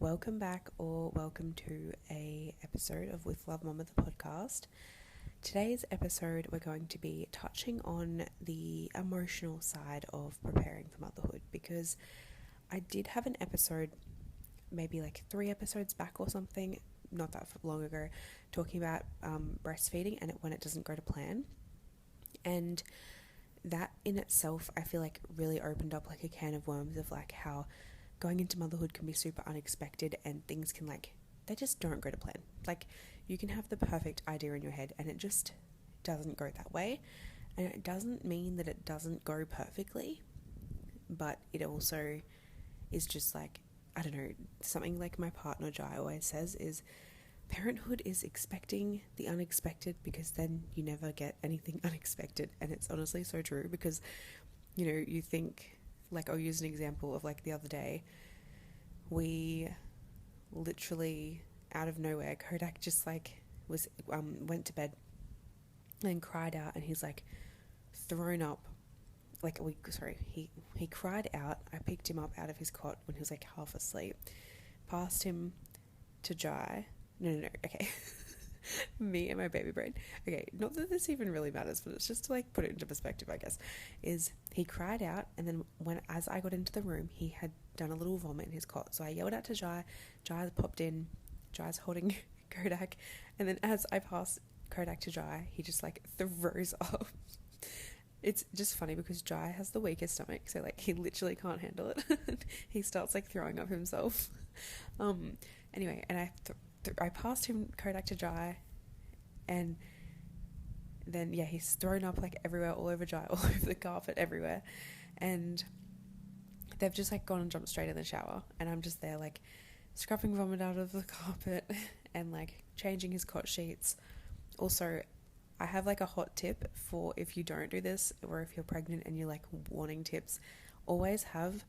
welcome back or welcome to a episode of With Love Mama the podcast. Today's episode we're going to be touching on the emotional side of preparing for motherhood, because I did have an episode maybe like 3 episodes back or something, not that long ago, talking about breastfeeding and when it doesn't go to plan. And that in itself I feel like really opened up like a can of worms of like how going into motherhood can be super unexpected and things can they just don't go to plan. Like, you can have the perfect idea in your head and it just doesn't go that way. And it doesn't mean that it doesn't go perfectly, but it also is just like, I don't know, something like my partner Jai always says is parenthood is expecting the unexpected, because then you never get anything unexpected. And it's honestly so true, because, you know, you think, like, I'll use an example of like the other day, we literally out of nowhere, Kodak just like was went to bed and cried out, and he's like thrown up, like he cried out. I picked him up out of his cot when he was like half asleep, passed him to Jai. No, okay. Me and my baby brain. Okay, not that this even really matters, but it's just to like put it into perspective, I guess. Is he cried out, and then as I got into the room, he had done a little vomit in his cot. So I yelled out to Jai. Jai popped in. Jai's holding Kodak, and then as I passed Kodak to Jai, he just like throws up. It's just funny because Jai has the weakest stomach, so like he literally can't handle it. He starts like throwing up himself. Anyway, and I passed him Kodak to Jai, and then he's thrown up like everywhere, all over Jai, all over the carpet, everywhere, and they've just like gone and jumped straight in the shower, and I'm just there like scrubbing vomit out of the carpet and like changing his cot sheets. Also, I have like a hot tip for if you don't do this, or if you're pregnant and you're like wanting tips, always have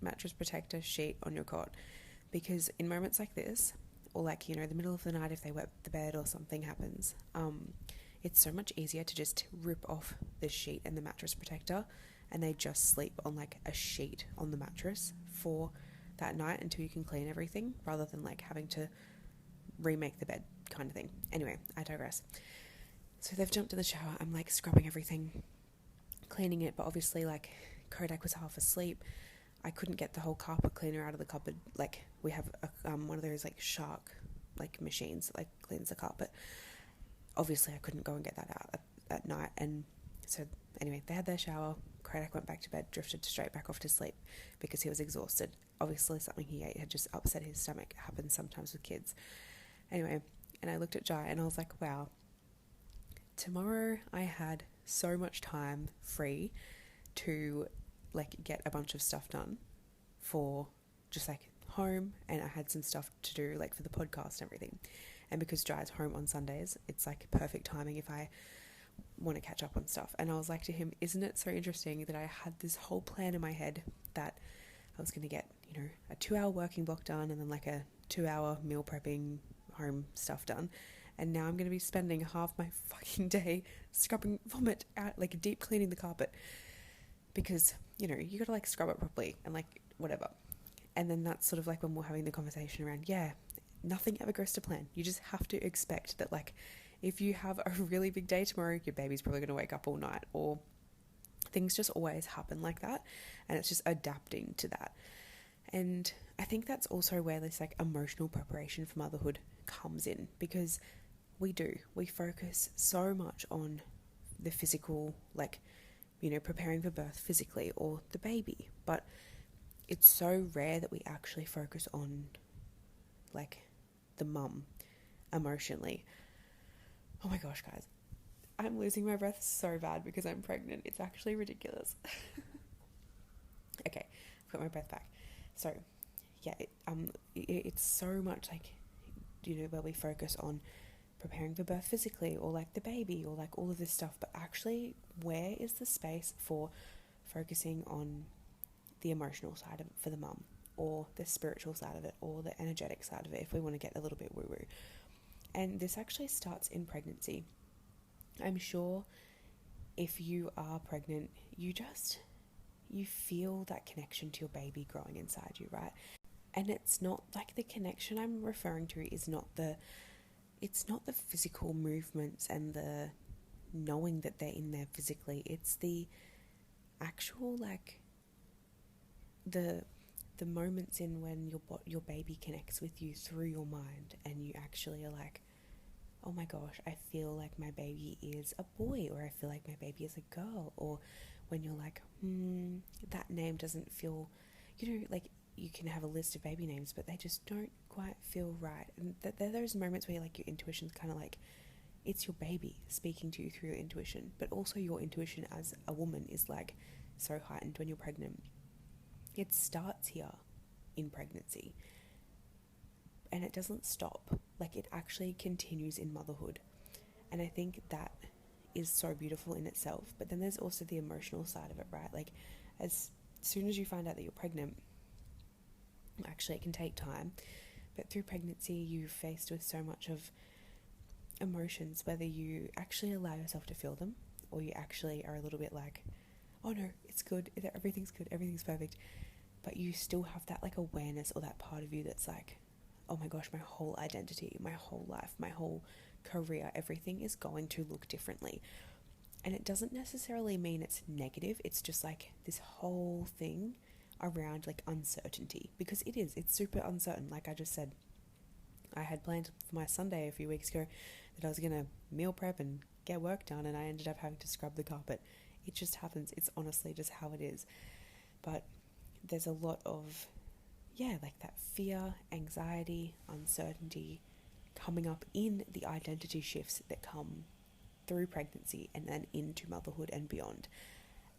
mattress protector sheet on your cot, because in moments like this, or like, you know, the middle of the night, if they wet the bed or something happens, it's so much easier to just rip off the sheet and the mattress protector, and they just sleep on like a sheet on the mattress for that night until you can clean everything, rather than like having to remake the bed kind of thing. Anyway, I digress. So they've jumped in the shower. I'm like scrubbing everything, cleaning it, but obviously like Kodak was half asleep. I couldn't get the whole carpet cleaner out of the cupboard. Like, we have one of those like shark like machines that like cleans the carpet. Obviously I couldn't go and get that out at night. And so anyway, they had their shower. Kodak went back to bed, drifted straight back off to sleep because he was exhausted. Obviously something he ate had just upset his stomach. It happens sometimes with kids. Anyway, and I looked at Jai and I was like, wow, tomorrow I had so much time free to like get a bunch of stuff done for just like home, and I had some stuff to do like for the podcast and everything. And because Jai's home on Sundays, it's like perfect timing if I want to catch up on stuff. And I was like to him, isn't it so interesting that I had this whole plan in my head that I was going to get, you know, a 2-hour working block done, and then like a 2-hour meal prepping home stuff done, and now I'm going to be spending half my fucking day scrubbing vomit out, like deep cleaning the carpet, because, you know, you got to like scrub it properly and like whatever. And then that's sort of like when we're having the conversation around, nothing ever goes to plan. You just have to expect that, like, if you have a really big day tomorrow, your baby's probably going to wake up all night, or things just always happen like that. And it's just adapting to that. And I think that's also where this like emotional preparation for motherhood comes in, because we focus so much on the physical, like, you know, preparing for birth physically or the baby, but it's so rare that we actually focus on like the mum emotionally. Oh my gosh, guys, I'm losing my breath so bad because I'm pregnant. It's actually ridiculous. Okay, I've got my breath back. So it's so much like, you know, where we focus on preparing for birth physically, or like the baby, or like all of this stuff, but actually where is the space for focusing on the emotional side of it for the mum, or the spiritual side of it, or the energetic side of it, if we want to get a little bit woo-woo. And this actually starts in pregnancy. I'm sure if you are pregnant, you feel that connection to your baby growing inside you, right? And it's not like the connection I'm referring to is not it's not the physical movements and the knowing that they're in there physically. It's the actual, like, the moments in when your baby connects with you through your mind, and you actually are like, oh my gosh, I feel like my baby is a boy, or I feel like my baby is a girl. Or when you're like, that name doesn't feel, like, you can have a list of baby names, but they just don't quite feel right. And there are those moments where, like, your intuition's kind of like, it's your baby speaking to you through your intuition, but also your intuition as a woman is, like, so heightened when you're pregnant. It starts here in pregnancy, and it doesn't stop. Like, it actually continues in motherhood. And I think that is so beautiful in itself. But then there's also the emotional side of it, right? Like, as soon as you find out that you're pregnant, actually it can take time, but through pregnancy you're faced with so much of emotions, whether you actually allow yourself to feel them, or you actually are a little bit like, oh no, it's good, everything's good, everything's perfect, but you still have that, like, awareness, or that part of you that's like, oh my gosh, my whole identity, my whole life, my whole career, everything is going to look differently. And it doesn't necessarily mean it's negative, it's just like this whole thing around, like, uncertainty, because it's super uncertain. Like I just said, I had planned for my Sunday a few weeks ago that I was going to meal prep and get work done, and I ended up having to scrub the carpet. It just happens. It's honestly just how it is. But there's a lot of, like, that fear, anxiety, uncertainty coming up in the identity shifts that come through pregnancy and then into motherhood and beyond.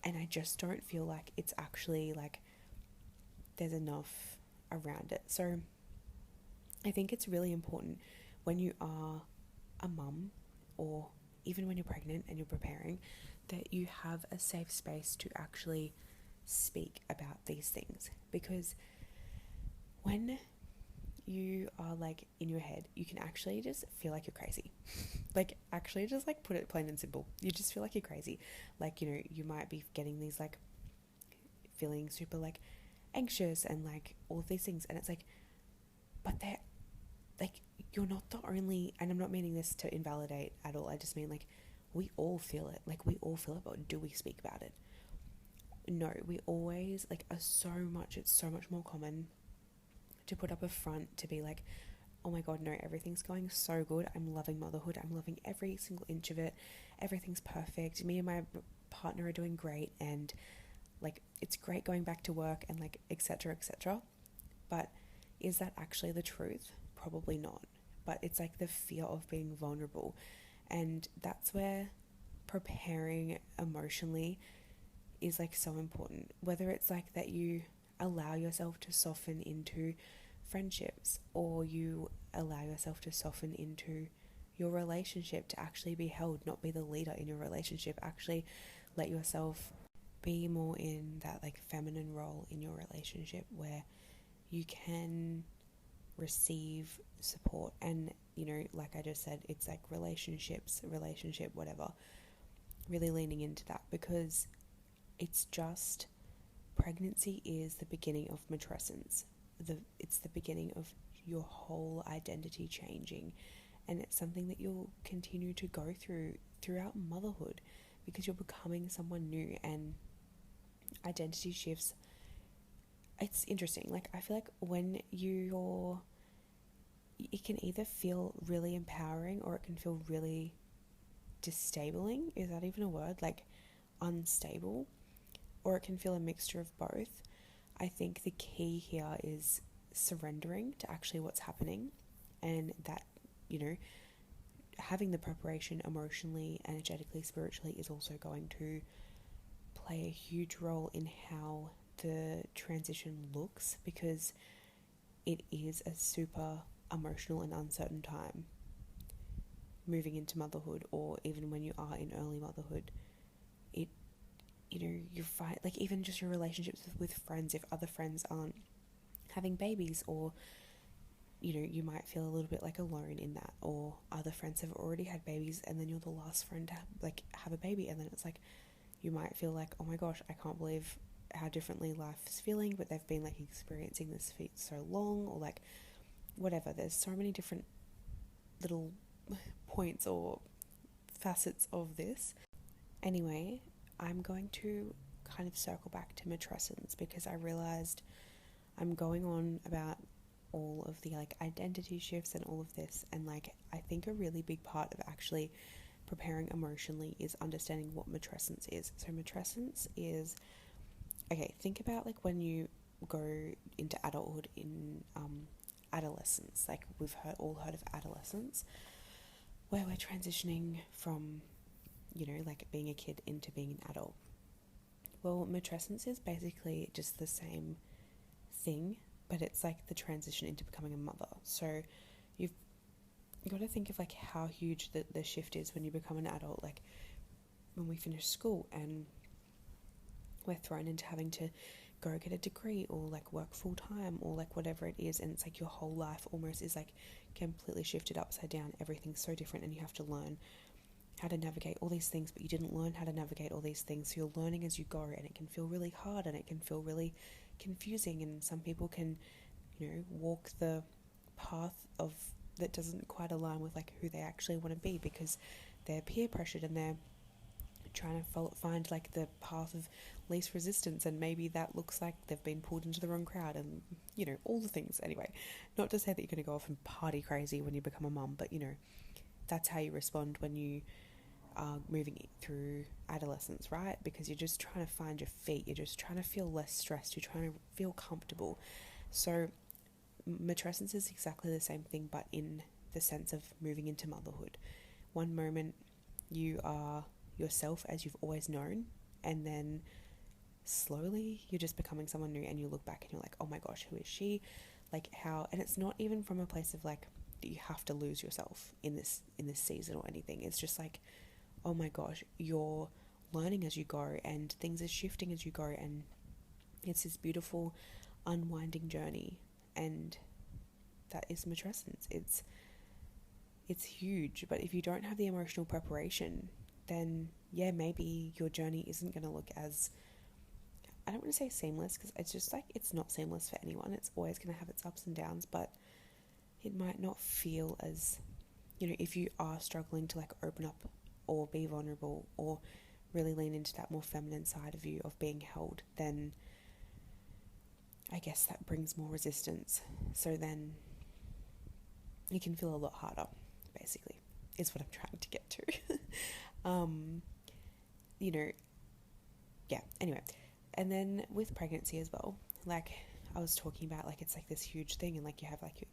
And I just don't feel like it's actually, like, there's enough around it. So I think it's really important when you are a mum, or even when you're pregnant and you're preparing, that you have a safe space to actually speak about these things. Because when you are, like, in your head, you can actually just feel like you're crazy. Like, actually, just, like, put it plain and simple, you just feel like you're crazy. Like, you might be getting these, like, feeling super, like, anxious and, like, all of these things, and it's like, but they're, like, you're not the only, and I'm not meaning this to invalidate at all, I just mean, like, we all feel it. Like, we all feel it, but do we speak about it? No, we always, like, it's so much more common to put up a front, to be like, oh my god, no, everything's going so good, I'm loving motherhood, I'm loving every single inch of it, everything's perfect, me and my partner are doing great, and, like, it's great going back to work, and, like, etc, etc. But is that actually the truth? Probably not. But it's, like, the fear of being vulnerable, and that's where preparing emotionally is, like, so important. Whether it's, like, that you allow yourself to soften into friendships, or you allow yourself to soften into your relationship, to actually be held, not be the leader in your relationship, actually let yourself be more in that, like, feminine role in your relationship, where you can receive support. And, like I just said, it's like relationship, whatever, really leaning into that, because it's just, pregnancy is the beginning of matrescence. It's the beginning of your whole identity changing, and it's something that you'll continue to go through throughout motherhood, because you're becoming someone new, and identity shifts. It's interesting. Like, I feel like when it can either feel really empowering, or it can feel really disabling. Is that even a word? Like, unstable, or it can feel a mixture of both. I think the key here is surrendering to actually what's happening, and that, having the preparation emotionally, energetically, spiritually is also going to play a huge role in how the transition looks, because it is a super emotional and uncertain time moving into motherhood, or even when you are in early motherhood. It, you find, like, even just your relationships with friends, if other friends aren't having babies, or you might feel a little bit, like, alone in that, or other friends have already had babies, and then you're the last friend to have a baby, and then it's like, you might feel like, oh my gosh, I can't believe how differently life is feeling, but they've been like experiencing this for so long, or like whatever. There's so many different little points or facets of this. Anyway, I'm going to kind of circle back to matrescence because I realized I'm going on about all of the like identity shifts and all of this, and like I think a really big part of actually preparing emotionally is understanding what matrescence is. So matrescence is, okay, think about like when you go into adulthood in adolescence. Like we've all heard of adolescence, where we're transitioning from, you know, like being a kid into being an adult. Well, matrescence is basically just the same thing, but it's like the transition into becoming a mother. So you've got to think of like how huge the shift is when you become an adult. Like when we finish school and we're thrown into having to go get a degree or like work full time or like whatever it is, and it's like your whole life almost is like completely shifted upside down. Everything's so different and you have to learn how to navigate all these things, but you didn't learn how to navigate all these things, so you're learning as you go, and it can feel really hard and it can feel really confusing, and some people can, you know, walk the path of that doesn't quite align with like who they actually want to be because they're peer pressured and they're trying to find like the path of least resistance, and maybe that looks like they've been pulled into the wrong crowd, and you know, all the things. Anyway, not to say that you're going to go off and party crazy when you become a mum, but you know, that's how you respond when you are moving through adolescence, right? Because you're just trying to find your feet, you're just trying to feel less stressed, you're trying to feel comfortable. So matrescence is exactly the same thing, but in the sense of moving into motherhood. One moment you are yourself as you've always known, and then slowly you're just becoming someone new, and you look back and you're like, oh my gosh, who is she? Like how, and it's not even from a place of like that you have to lose yourself in this season or anything. It's just like, oh my gosh, you're learning as you go and things are shifting as you go, and it's this beautiful unwinding journey, and that is matrescence. It's huge, but if you don't have the emotional preparation, then yeah, maybe your journey isn't going to look as, I don't want to say seamless, because it's just like, it's not seamless for anyone. It's always going to have its ups and downs, but it might not feel as, you know, if you are struggling to like open up or be vulnerable or really lean into that more feminine side of you of being held, then I guess that brings more resistance. So then it can feel a lot harder, basically, is what I'm trying to get to. You know, yeah, anyway. And then with pregnancy as well, like I was talking about, like it's like this huge thing, and like you have like your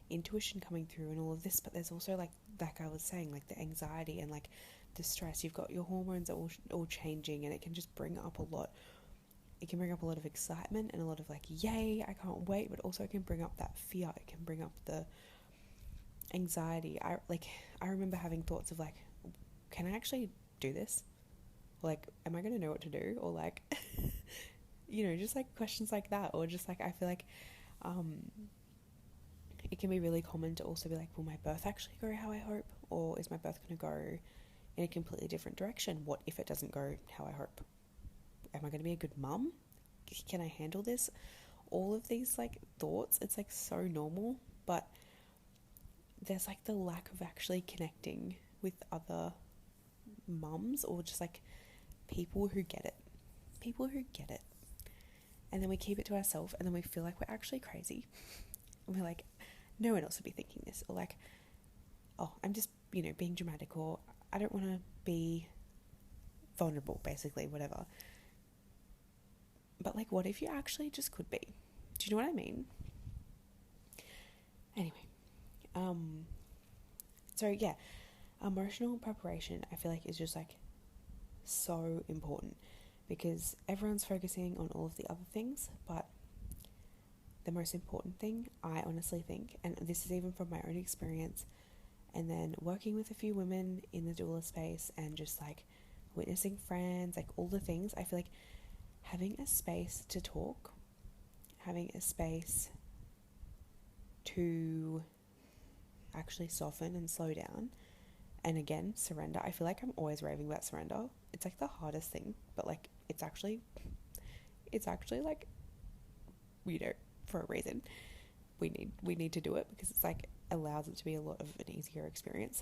intuition coming through and all of this, but there's also like I was saying, like the anxiety and like the stress. You've got your hormones all changing, and it can just bring up a lot. It can bring up a lot of excitement and a lot of like, yay, I can't wait, but also it can bring up that fear. It can bring up the anxiety. I remember having thoughts of like, can I actually do this? Like, am I going to know what to do? Or like, you know, just like questions like that. Or just like, I feel like it can be really common to also be like, will my birth actually go how I hope? Or is my birth going to go in a completely different direction? What if it doesn't go how I hope? Am I going to be a good mum? Can I handle this? All of these like thoughts, it's like so normal, but there's like the lack of actually connecting with other mums, or just like people who get it. And then we keep it to ourselves, and then we feel like we're actually crazy. And we're like, no one else would be thinking this. Or like, oh, I'm just, you know, being dramatic, or I don't want to be vulnerable, basically, whatever. But like, what if you actually just could be? Do you know what I mean? Anyway, so yeah, emotional preparation, I feel like, is just like so important, because everyone's focusing on all of the other things, but the most important thing, I honestly think, and this is even from my own experience, and then working with a few women in the doula space, and just like witnessing friends, like all the things, I feel like having a space to talk, having a space to actually soften and slow down, and again, surrender. I feel like I'm always raving about surrender. It's like the hardest thing, but like it's actually, it's actually like, for a reason we need to do it, because it's like allows it to be a lot of an easier experience.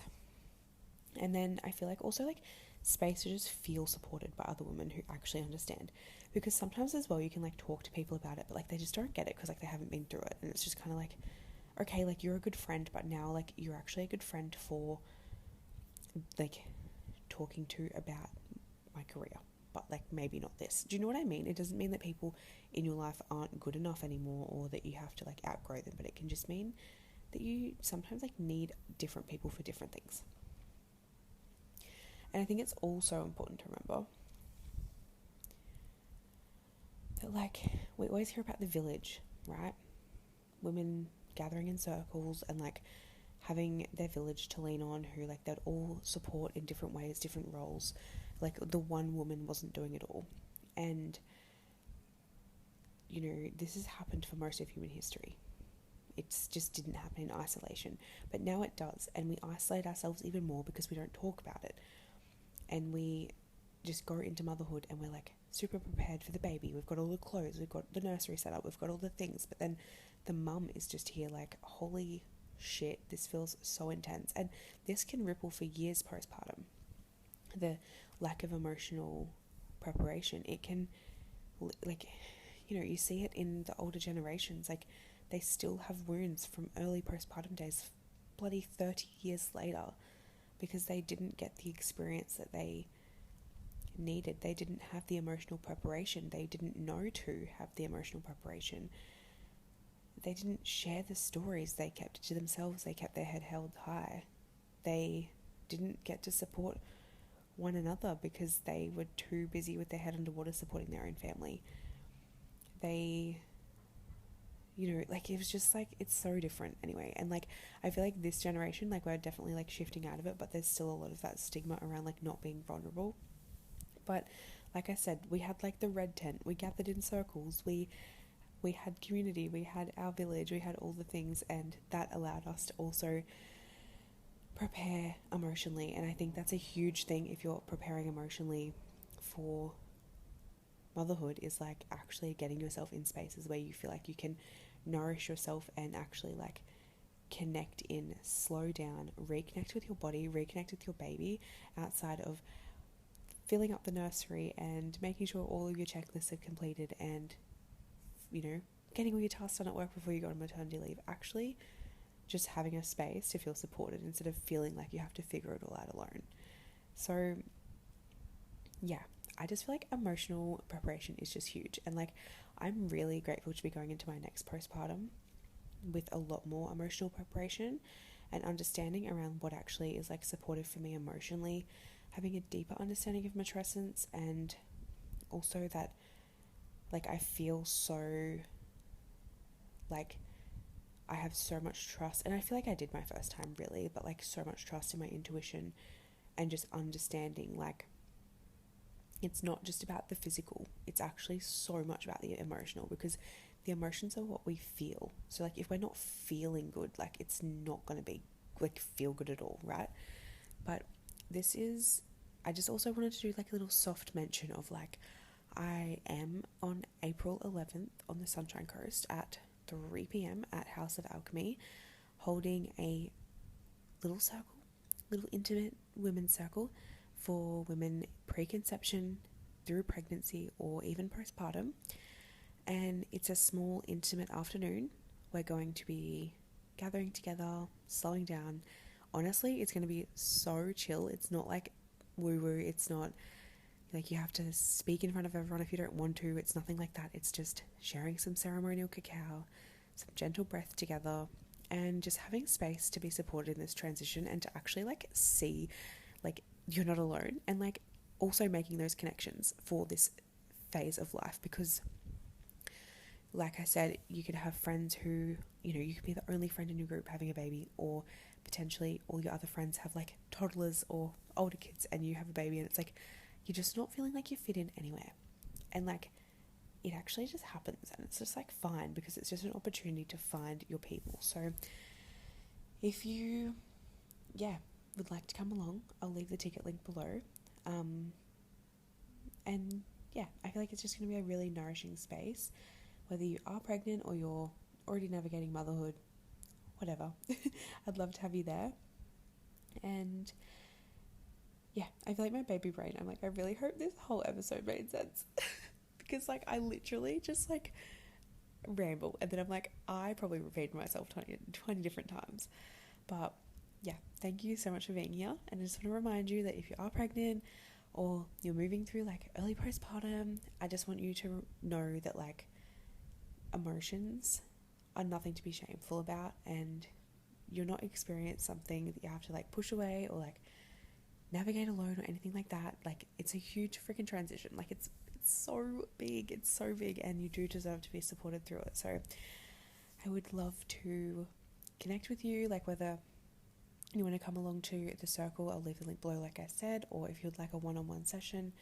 And then I feel like also like space to just feel supported by other women who actually understand, because sometimes as well you can like talk to people about it, but like they just don't get it because like they haven't been through it, and it's just kind of like, okay, like you're a good friend, but now like you're actually a good friend for like talking to about my career, but like maybe not this. Do you know what I mean? It doesn't mean that people in your life aren't good enough anymore, or that you have to like outgrow them, but it can just mean that you sometimes like need different people for different things. And I think it's also important to remember that like we always hear about the village, right? Women gathering in circles and like having their village to lean on, who like they'd all support in different ways, different roles. Like the one woman wasn't doing it all. And this has happened for most of human history. It's just didn't happen in isolation, but now it does, and we isolate ourselves even more because we don't talk about it, and we just go into motherhood and we're like super prepared for the baby. We've got all the clothes, we've got the nursery set up, we've got all the things, but then the mum is just here like, holy shit, this feels so intense. And this can ripple for years postpartum. The lack of emotional preparation, it can like, you see it in the older generations, like they still have wounds from early postpartum days bloody 30 years later, because they didn't get the experience that they needed. They didn't have the emotional preparation. They didn't know to have the emotional preparation. They didn't share the stories. They kept it to themselves. They kept their head held high. They didn't get to support one another because they were too busy with their head underwater supporting their own family. They, like it was just like, it's so different anyway. And like I feel like this generation, like we're definitely like shifting out of it, but there's still a lot of that stigma around like not being vulnerable. But like I said, we had like the red tent, we gathered in circles, we had community, we had our village, we had all the things, and that allowed us to also prepare emotionally. And I think that's a huge thing if you're preparing emotionally for motherhood, is like actually getting yourself in spaces where you feel like you can nourish yourself and actually like connect in, slow down, reconnect with your body, reconnect with your baby, outside of filling up the nursery and making sure all of your checklists are completed and getting all your tasks done at work before you go on maternity leave. Actually just having a space to feel supported instead of feeling like you have to figure it all out alone. So yeah, I just feel like emotional preparation is just huge. And like I'm really grateful to be going into my next postpartum with a lot more emotional preparation and understanding around what actually is like supportive for me emotionally, having a deeper understanding of matrescence, and also that like I feel so like I have so much trust, and I feel like I did my first time really, but like so much trust in my intuition and just understanding like it's not just about the physical, it's actually so much about the emotional, because the emotions are what we feel. So like if we're not feeling good, like it's not going to be like feel good at all, right? But I just also wanted to do like a little soft mention of like I am on April 11th on the Sunshine Coast at 3 p.m. at House of Alchemy, holding a little intimate women's circle for women preconception, through pregnancy, or even postpartum. And it's a small, intimate afternoon. We're going to be gathering together, slowing down. Honestly, it's going to be so chill. It's not like woo-woo. It's not like you have to speak in front of everyone if you don't want to. It's nothing like that. It's just sharing some ceremonial cacao, some gentle breath together, and just having space to be supported in this transition and to actually like see like you're not alone, and like also making those connections for this phase of life. Because like I said, you could have friends who, you could be the only friend in your group having a baby, or potentially all your other friends have like toddlers or older kids and you have a baby, and it's like you're just not feeling like you fit in anywhere. And like it actually just happens, and it's just like fine, because it's just an opportunity to find your people. So if you would like to come along, I'll leave the ticket link below. And yeah, I feel like it's just going to be a really nourishing space, whether you are pregnant or you're already navigating motherhood, whatever. I'd love to have you there. And yeah, I feel like my baby brain, I'm like, I really hope this whole episode made sense. Because like I literally just like ramble, and then I'm like, I probably repeated myself 20 different times. But yeah, thank you so much for being here. And I just want to remind you that if you are pregnant or you're moving through like early postpartum, I just want you to know that like emotions are nothing to be shameful about, and you're not experiencing something that you have to like push away or like navigate alone or anything like that. Like it's a huge freaking transition. Like it's so big, and you do deserve to be supported through it. So I would love to connect with you, like whether you want to come along to the circle, I'll leave the link below like I said, or if you'd like a one-on-one session,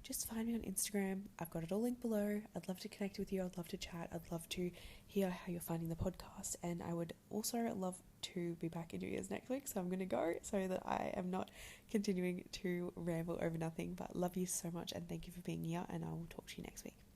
just find me on Instagram. I've got it all linked below. I'd love to connect with you. I'd love to chat. I'd love to hear how you're finding the podcast, and I would also love to be back in your ears next week. So I'm going to go so that I am not continuing to ramble over nothing, but love you so much and thank you for being here, and I will talk to you next week.